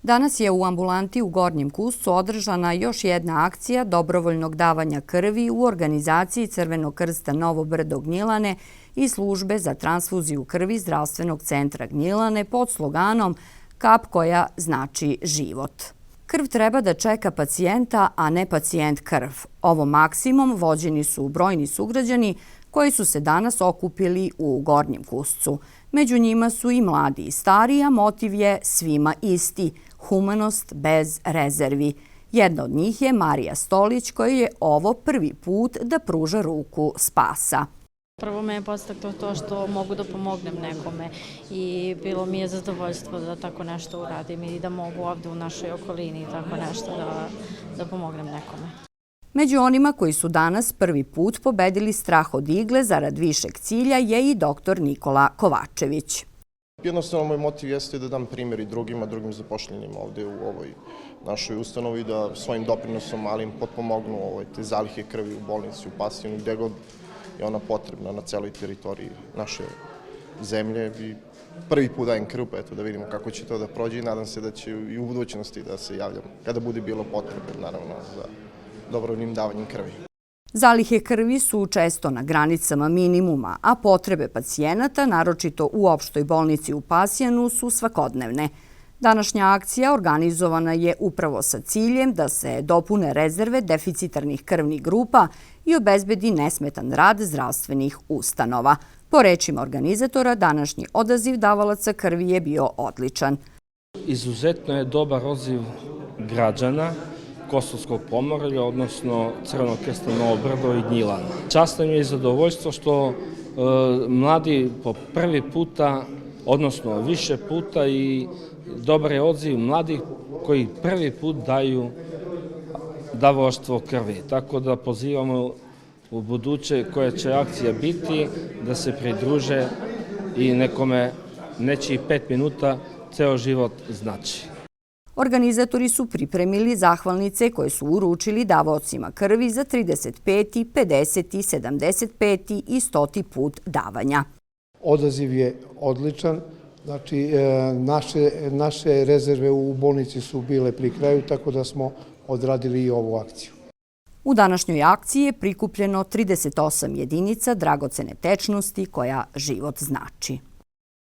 Danas je u ambulanti u Gornjem Kuscu održana još jedna akcija dobrovoljnog davanja krvi u organizaciji Crvenog krsta Novo Brdo Gnjilane i službe za transfuziju krvi Zdravstvenog centra Gnjilane pod sloganom "Kap koja znači život". Krv treba da čeka pacijenta, a ne pacijent krv. Ovom maksimom vođeni su brojni sugrađani koji su se danas okupili u Gornjem Kuscu. Među njima su i mladi i stari, a motiv je svima isti – humanost bez rezervi. Jedna od njih je Marija Stolić, koja je ovo prvi put da pruža ruku spasa. Prvo me je podstaklo to što mogu da pomognem nekome i bilo mi je zadovoljstvo da tako nešto uradim i da mogu ovdje u našoj okolini tako nešto da pomognem nekome. Među onima koji su danas prvi put pobedili strah od igle zarad višeg cilja je i dr. Nikola Kovačević. Jednostavno, moj motiv jeste da dam primjer i drugim zapošljenjima ovdje u ovoj našoj ustanovi, da svojim doprinosom malim potpomognu te zalihe krvi u bolnici, u Pasjanu, gdje god je ona potrebna na celoj teritoriji naše zemlje. I prvi put dajem krv, pa eto da vidimo kako će to da prođe i nadam se da će i u budućnosti da se javljam kada bude bilo potrebe, naravno, za dobrovoljnim davanjem krvi. Zalihe krvi su često na granicama minimuma, a potrebe pacijenata, naročito u opštoj bolnici u Pasjanu, su svakodnevne. Današnja akcija organizovana je upravo sa ciljem da se dopune rezerve deficitarnih krvnih grupa i obezbedi nesmetan rad zdravstvenih ustanova. Po rečima organizatora, današnji odaziv davalaca krvi je bio odličan. Izuzetno je dobar odziv građana Kosovskog pomoravlja, odnosno Crvenog krsta Novo Brdo i Gnjilane. Čast nam je i zadovoljstvo što mladi po prvi puta, odnosno više puta, i dobar je odziv mladih koji prvi put daju davalaštvo krvi. Tako da pozivamo u buduće koja će akcija biti da se pridruže i nekome neće i 5 minuta ceo život znači. Organizatori su pripremili zahvalnice koje su uručili davaocima krvi za 35., 50., 75. i 100. put davanja. Odaziv je odličan. Znači, naše rezerve u bolnici su bile pri kraju, tako da smo odradili i ovu akciju. U današnjoj akciji je prikupljeno 38 jedinica dragocene tečnosti koja život znači.